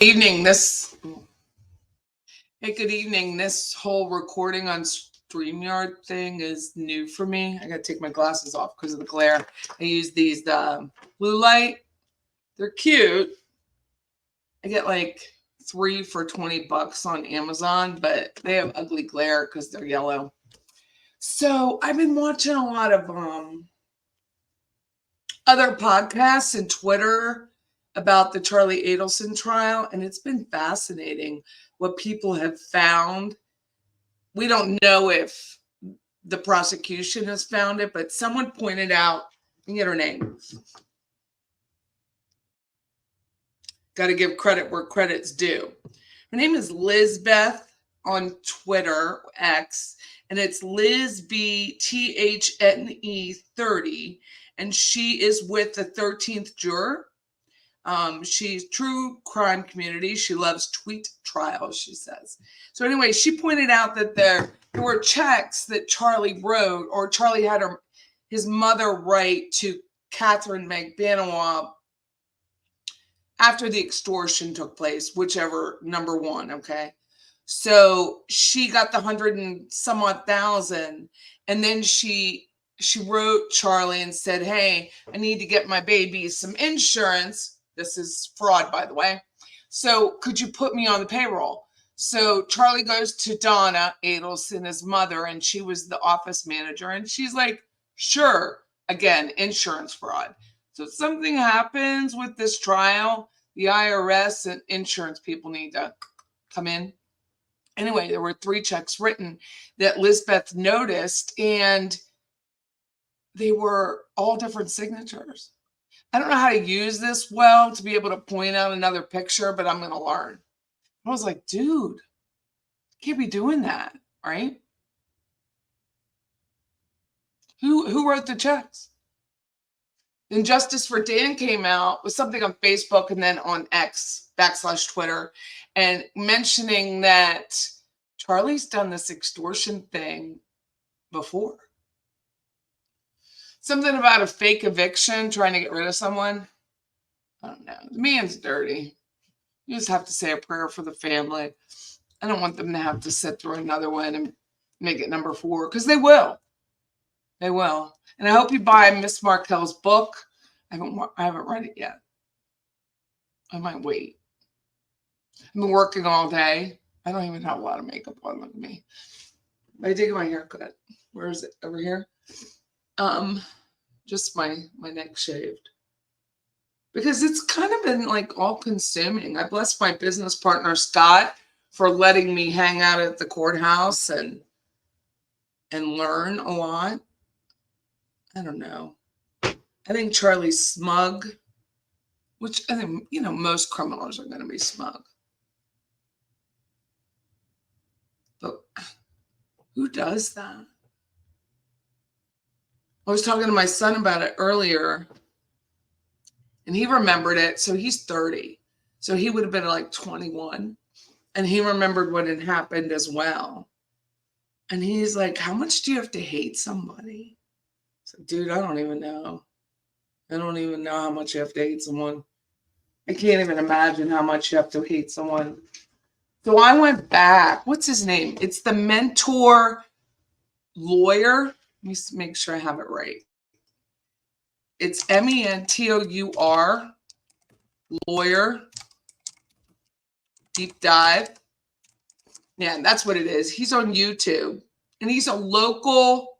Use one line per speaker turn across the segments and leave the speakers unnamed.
Evening. Good evening. This whole recording on StreamYard thing is new for me. I gotta take my glasses off because of the glare. I use these blue light. They're cute. I get like 3 for $20 on Amazon, but they have ugly glare because they're yellow. So I've been watching a lot of other podcasts and Twitter about the Charlie Adelson trial, and it's been fascinating what people have found. We don't know if the prosecution has found it, but someone pointed out, I can get her name. Got to give credit where credit's due. Her name is Lizbeth on Twitter, X, and it's Liz B THNE 30, and she is with the 13th juror. She's true crime community. She loves tweet trials, she says. So anyway, she pointed out that there were checks that Charlie wrote, or Charlie had his mother write to Catherine McBanois after the extortion took place, whichever number one, okay? So she got the 100 and some odd thousand, and then she wrote Charlie and said, hey, I need to get my baby some insurance. This is fraud, by the way. So could you put me on the payroll? So Charlie goes to Donna Adelson, his mother, and she was the office manager. And she's like, sure, again, insurance fraud. So if something happens with this trial, the IRS and insurance people need to come in. Anyway, there were 3 checks written that Lizbeth noticed, and they were all different signatures. I don't know how to use this well to be able to point out another picture, but I'm going to learn. I was like, dude, can't be doing that, right? Who wrote the checks? Then Justice for Dan came out with something on Facebook and then on X / Twitter, and mentioning that Charlie's done this extortion thing before. Something about a fake eviction, trying to get rid of someone. I don't know. The man's dirty. You just have to say a prayer for the family. I don't want them to have to sit through another one and make it number 4, because they will. They will. And I hope you buy Miss Markel's book. I haven't read it yet. I might wait. I've been working all day. I don't even have a lot of makeup on. Look at me. I did get my haircut. Where is it? Over here? Just my neck shaved. Because it's kind of been like all consuming. I bless my business partner, Scott, for letting me hang out at the courthouse and learn a lot. I don't know. I think Charlie's smug, which I think, most criminals are going to be smug. But who does that? I was talking to my son about it earlier, and he remembered it. So he's 30. So he would have been like 21. And he remembered what had happened as well. And he's like, how much do you have to hate somebody? So, dude, I don't even know. I don't even know how much you have to hate someone. I can't even imagine how much you have to hate someone. So I went back. What's his name? It's the mentor lawyer. Let me make sure I have it right. It's MENTOUR lawyer. Deep dive. Yeah, that's what it is. He's on YouTube. And he's a local,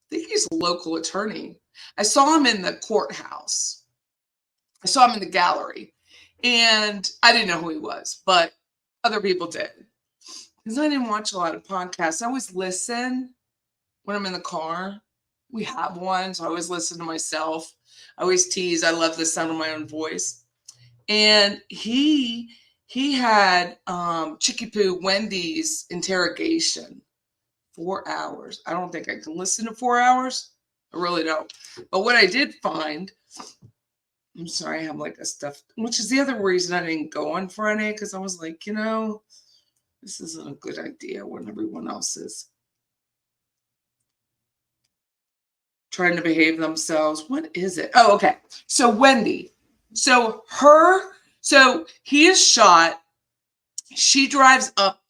I think he's a local attorney. I saw him in the courthouse. I saw him in the gallery. And I didn't know who he was, but other people did. Because I didn't watch a lot of podcasts. I always listen when I'm in the car. We have one, so I always listen to myself. I always tease. I love the sound of my own voice. And he had Chicky Poo Wendy's interrogation. 4 hours. I don't think I can listen to 4 hours. I really don't. But what I did find, I'm sorry, I have like a stuffed, which is the other reason I didn't go on Friday, because I was like, this isn't a good idea when everyone else is trying to behave themselves. What is it? Oh, okay. So Wendi. So her So he is shot. She drives up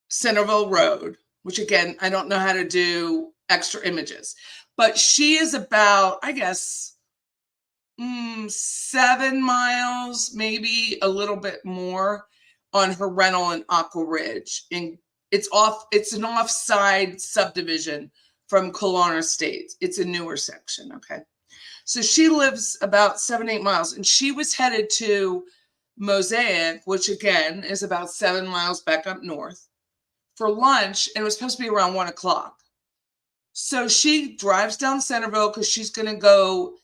Centerville Road, which again, I don't know how to do extra images, but she is about, I guess, 7 miles, maybe a little bit more on her rental in Aqua Ridge. It's an offside subdivision from Kelowna Estates. It's a newer section, okay? So she lives about 7, 8 miles, and she was headed to Mosaic, which again is about 7 miles back up north, for lunch, and it was supposed to be around 1 o'clock. So she drives down Centerville because she's going to go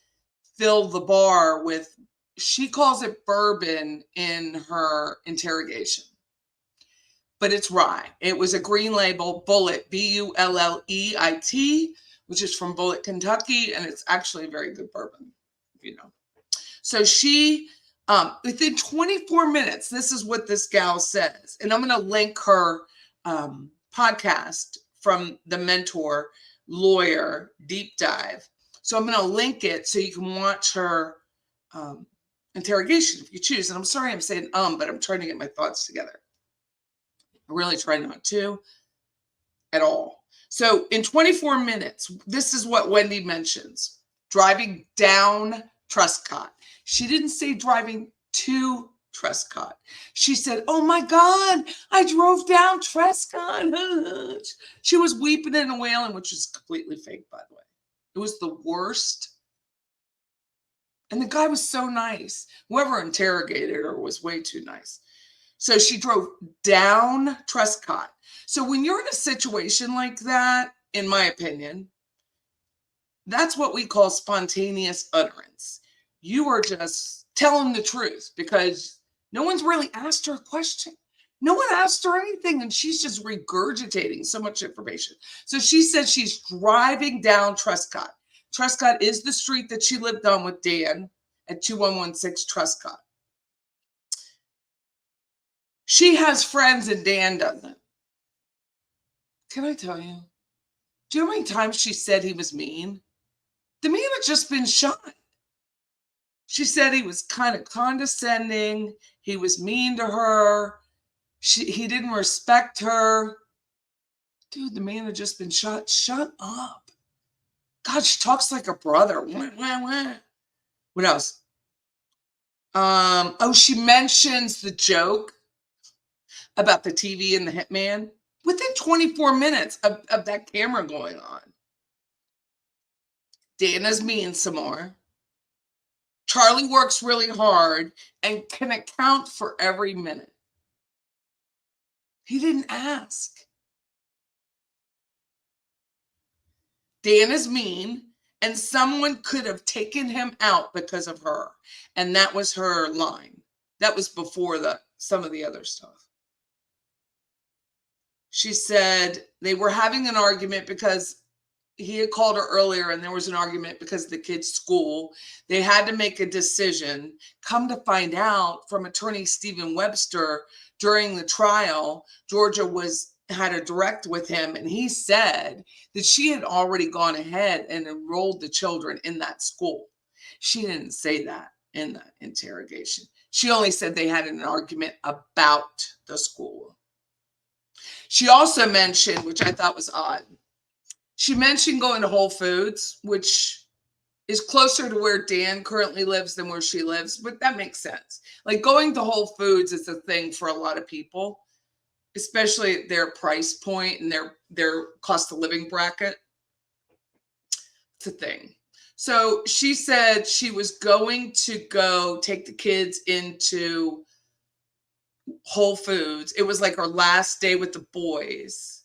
fill the bar with, she calls it bourbon in her interrogation, but it's rye. It was a green label, Bullet, Bulleit, which is from Bullet, Kentucky, and it's actually a very good bourbon, you know. So she, within 24 minutes, this is what this gal says, and I'm going to link her podcast from the Mentor Lawyer Deep Dive. So I'm going to link it so you can watch her interrogation if you choose. And I'm sorry I'm saying but I'm trying to get my thoughts together. I really try not to at all. So in 24 minutes, this is what Wendi mentions. Driving down Truscott. She didn't say driving to Truscott. She said, oh my God, I drove down Truscott. She was weeping and wailing, which is completely fake, by the way. It was the worst. And the guy was so nice. Whoever interrogated her was way too nice. So she drove down Truscott. So when you're in a situation like that, in my opinion, that's what we call spontaneous utterance. You are just telling the truth because no one's really asked her a question. No one asked her anything, and she's just regurgitating so much information. So she said she's driving down Truscott. Truscott is the street that she lived on with Dan at 2116 Truscott. She has friends and Dan doesn't. Can I tell you? Do you know how many times she said he was mean? The man had just been shot. She said he was kind of condescending. He was mean to her. He didn't respect her. Dude, the man had just been shot. Shut up. God, she talks like a brother. What else? She mentions the joke about the TV and the hitman within 24 minutes of that camera going on. Dana's mean some more. Charlie works really hard and can account for every minute. He didn't ask. Dan is mean, and someone could have taken him out because of her. And that was her line. That was before some of the other stuff. She said they were having an argument because he had called her earlier and there was an argument because of the kid's school. They had to make a decision. Come to find out from attorney Stephen Webster during the trial, Georgia had a direct with him, and he said that she had already gone ahead and enrolled the children in that school. She didn't say that in the interrogation. She only said they had an argument about the school. She also mentioned, which I thought was odd, she mentioned going to Whole Foods, which is closer to where Dan currently lives than where she lives, but that makes sense. Like going to Whole Foods is a thing for a lot of people, especially their price point and their cost of living bracket. It's a thing. So she said she was going to go take the kids into Whole Foods. It was like her last day with the boys.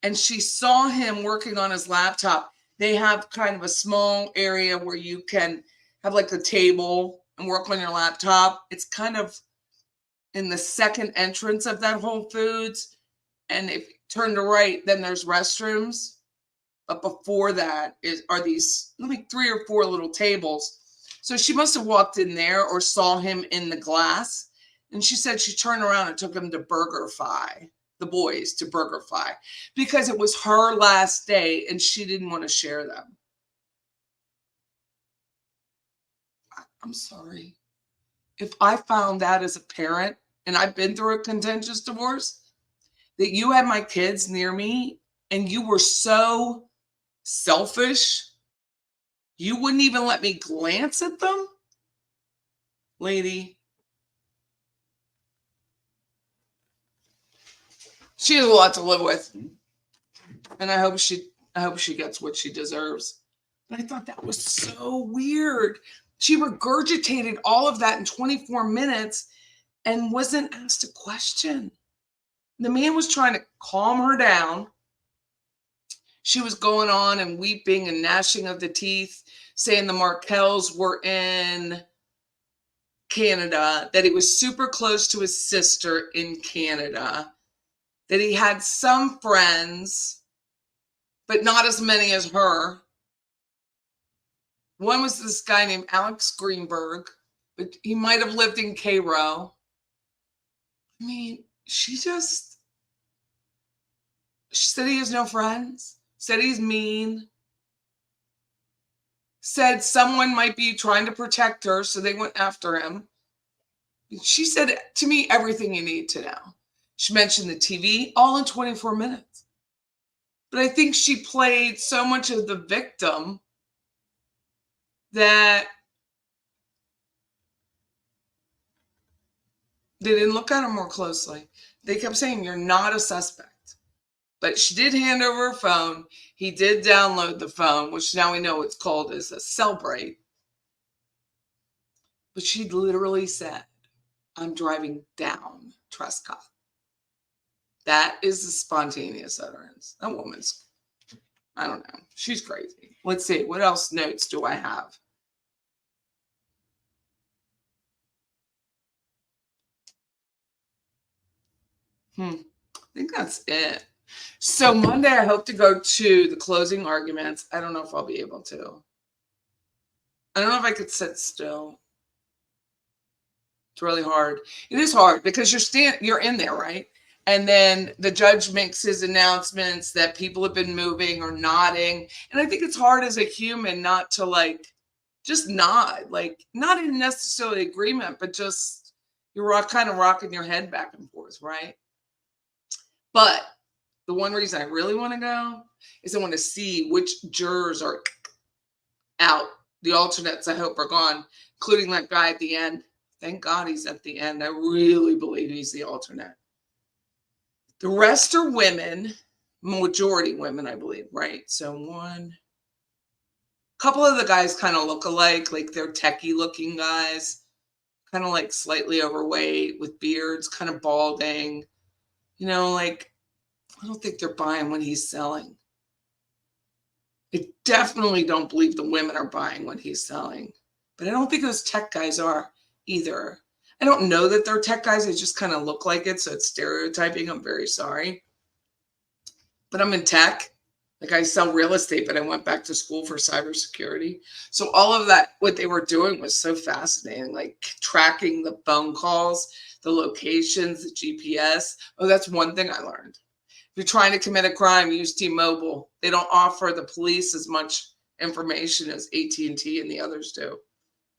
And she saw him working on his laptop. They have kind of a small area where you can have like a table and work on your laptop. It's kind of in the second entrance of that Whole Foods. And if you turn to right, then there's restrooms. But before that are these like 3 or 4 little tables. So she must have walked in there or saw him in the glass. And she said she turned around and took him to BurgerFi. The boys to BurgerFi because it was her last day and she didn't want to share them. I'm sorry. if I found out as a parent, and I've been through a contentious divorce, that you had my kids near me and you were so selfish, you wouldn't even let me glance at them? Lady, she has a lot to live with. And I hope she gets what she deserves. But I thought that was so weird. She regurgitated all of that in 24 minutes and wasn't asked a question. The man was trying to calm her down. She was going on and weeping and gnashing of the teeth, saying the Markells were in Canada, that he was super close to his sister in Canada, that he had some friends, but not as many as her. One was this guy named Alex Greenberg, but he might have lived in Cairo. I mean, she said he has no friends, said he's mean, said someone might be trying to protect her, so they went after him. She said to me everything you need to know. She mentioned the TV, all in 24 minutes. But I think she played so much of the victim that they didn't look at her more closely. They kept saying, you're not a suspect. But she did hand over her phone. He did download the phone, which now we know it's called as a Cellbrite. But she literally said, I'm driving down Trescott. That is a spontaneous utterance. That woman's, I don't know. She's crazy. Let's see. What else notes do I have? I think that's it. So Monday, I hope to go to the closing arguments. I don't know if I'll be able to. I don't know if I could sit still. It's really hard. It is hard because you're in there, right? And then the judge makes his announcements that people have been moving or nodding. And I think it's hard as a human not to just nod, not in necessarily agreement, but just you're kind of rocking your head back and forth, right? But the one reason I really want to go is I want to see which jurors are out. The alternates, I hope, are gone, including that guy at the end. Thank God he's at the end. I really believe he's the alternate. The rest are women, majority women, I believe, right? So couple of the guys kind of look alike, like they're techie looking guys, kind of like slightly overweight with beards, kind of balding. I don't think they're buying what he's selling. I definitely don't believe the women are buying what he's selling. But I don't think those tech guys are either. I don't know that they're tech guys. They just kind of look like it. So it's stereotyping. I'm very sorry. But I'm in tech. I sell real estate, but I went back to school for cybersecurity. So all of that, what they were doing was so fascinating, tracking the phone calls, the locations, the GPS. Oh, that's one thing I learned. If you're trying to commit a crime, use T-Mobile. They don't offer the police as much information as AT&T and the others do.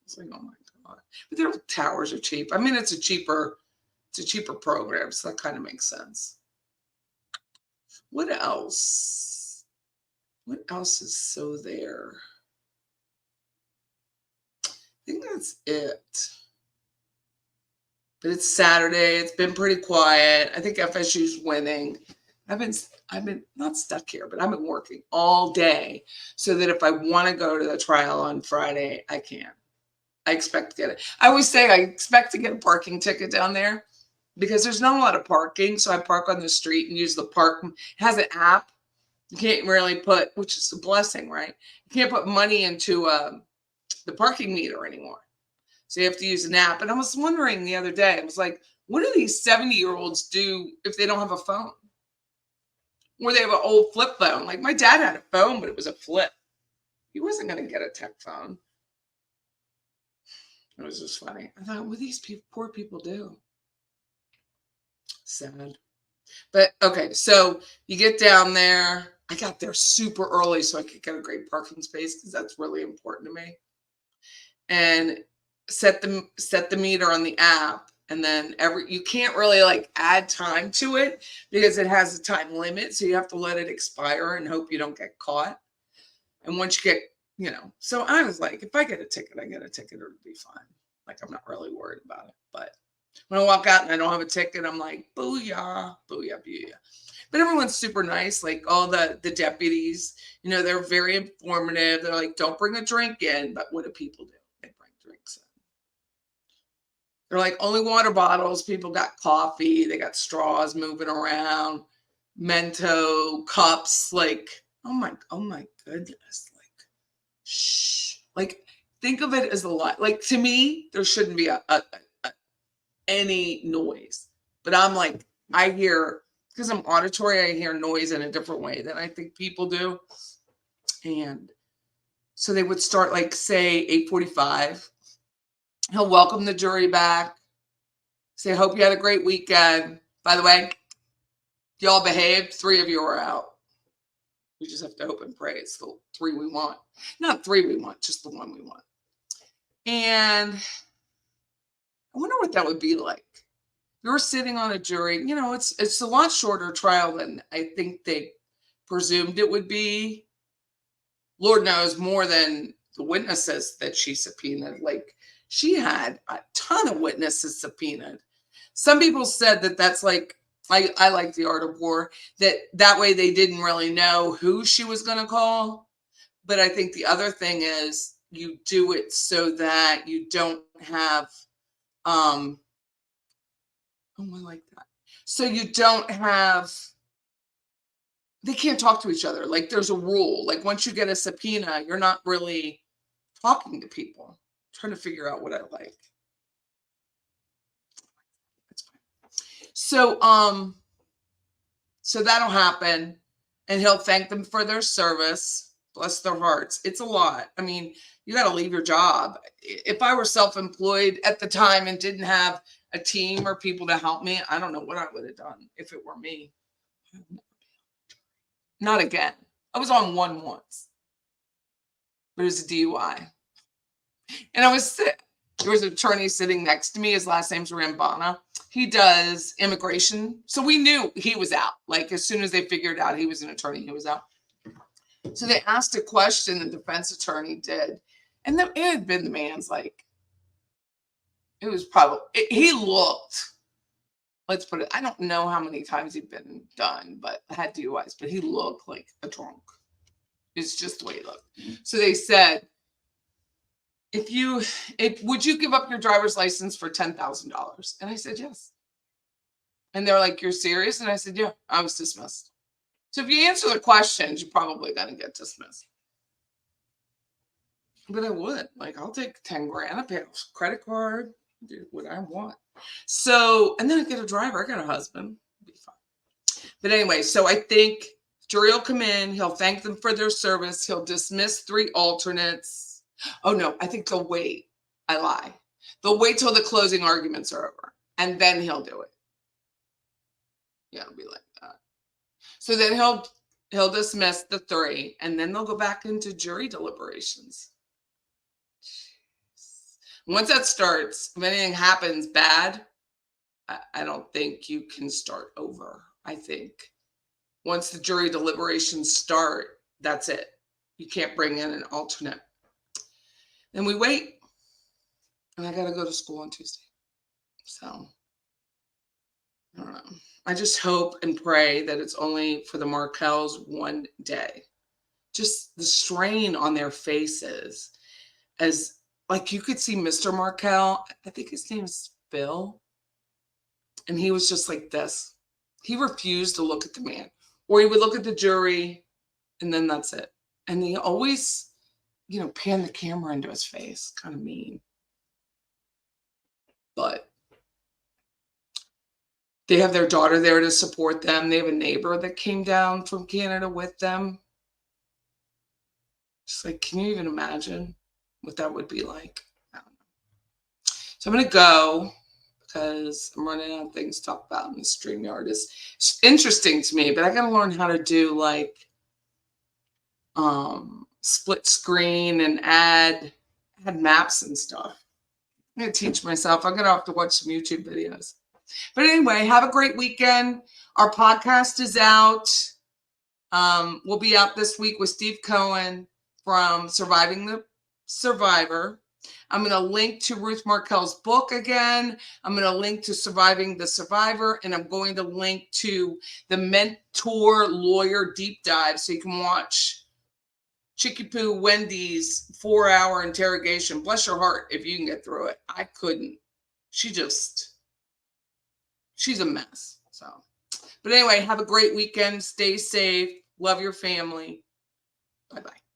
It's like, oh my God. But their towers are cheap. I mean, it's a cheaper program, so that kind of makes sense. What else? What else is so there? I think that's it. But it's Saturday. It's been pretty quiet. I think FSU's winning. I've been not stuck here, but I've been working all day so that if I want to go to the trial on Friday, I can. I expect to get it. I always say I expect to get a parking ticket down there because there's not a lot of parking. So I park on the street and use the park. It has an app. You can't really put, which is a blessing, right? You can't put money into the parking meter anymore. So you have to use an app. And I was wondering the other day, I was like, what do these 70-year-olds do if they don't have a phone? Or they have an old flip phone. Like my dad had a phone, but it was a flip. He wasn't going to get a tech phone. It was just funny. I thought, what do these poor people do? Sad. But okay, so you get down there. I got there super early so I could get a great parking space because that's really important to me. And set the meter on the app, and then you can't really like add time to it because it has a time limit, so you have to let it expire and hope you don't get caught. And once you get, so I was like, if I get a ticket, I get a ticket, it'll be fine. Like, I'm not really worried about it. But when I walk out and I don't have a ticket, I'm like, booyah, booyah, booyah. But everyone's super nice. Like, all the deputies, they're very informative. They're like, don't bring a drink in. But what do people do? They bring drinks in. They're like, only water bottles. People got coffee. They got straws moving around, Mento cups. Like, oh my goodness. Like, shh. Like, think of it as a lot. Like, to me, there shouldn't be any noise. But I'm like, I hear, because I'm auditory, I hear noise in a different way than I think people do. And so they would start, like, say 8:45. He'll welcome the jury back. Say, hope you had a great weekend. By the way, y'all behaved. 3 of you are out. We just have to hope and pray it's the 3 we want. Not 3 we want, just the 1 we want. And I wonder what that would be like. You're sitting on a jury. It's a lot shorter trial than I think they presumed it would be. Lord knows, more than the witnesses that she subpoenaed. Like, she had a ton of witnesses subpoenaed. Some people said that that's like, I like the art of war, that way they didn't really know who she was going to call. But I think the other thing is you do it so that you don't have, I like that. So you don't have, they can't talk to each other. Like, there's a rule. Like, once you get a subpoena, you're not really talking to people. I'm trying to figure out what I like. That's fine. So that'll happen, and he'll thank them for their service. Bless their hearts. It's a lot. I mean, you got to leave your job. If I were self-employed at the time and didn't have a team or people to help me, I don't know what I would have done if it were me. Not again. I was on one once, but it was a DUI. And I was sick. There was an attorney sitting next to me. His last name's Rambana. He does immigration. So we knew he was out. Like, as soon as they figured out he was an attorney, he was out. So they asked a question, the defense attorney did. And it had been the man's, like, it was probably, he looked, let's put it, I don't know how many times he'd been done, but had DUIs, but he looked like a drunk. It's just the way he looked. So they said, would you give up your driver's license for $10,000? And I said, yes. And they're like, you're serious? And I said, yeah. I was dismissed. So if you answer the questions, you're probably going to get dismissed. But I would. Like, I'll take 10 grand, I pay a credit card, do what I want. So, and then I get a driver. I got a husband. It'll be fine. But anyway, so I think jury will come in. He'll thank them for their service. He'll dismiss 3 alternates. Oh, no, I think they'll wait. I lie. They'll wait till the closing arguments are over, and then he'll do it. Yeah, it'll be like that. So then he'll dismiss the 3, and then they'll go back into jury deliberations. Once that starts, if anything happens bad, I don't think you can start over. I think once the jury deliberations start, that's it. You can't bring in an alternate. Then we wait. And I got to go to school on Tuesday. So, I don't know. I just hope and pray that it's only for the Markells one day. Just the strain on their faces, as like you could see Mr. Markel, I think his name is Phil, and he was just like this. He refused to look at the man, or he would look at the jury, and then that's it. And he always, pan the camera into his face, kind of mean. But they have their daughter there to support them. They have a neighbor that came down from Canada with them. Just like, can you even imagine what that would be like? I don't know. So I'm going to go because I'm running out of things to talk about in the StreamYard. It's interesting to me, but I got to learn how to do like split screen and add maps and stuff. going to teach myself. I'm going to have to watch some YouTube videos. But anyway, have a great weekend. Our podcast is out. We'll be out this week with Steve Cohen from Surviving the Survivor. I'm going to link to Ruth Markel's book again. I'm going to link to Surviving the Survivor, and I'm going to link to the Mentor Lawyer Deep Dive so you can watch Chicky Poo Wendy's 4-hour interrogation. Bless your heart if you can get through it. I couldn't. She's a mess. So, but anyway, have a great weekend. Stay safe. Love your family. Bye-bye.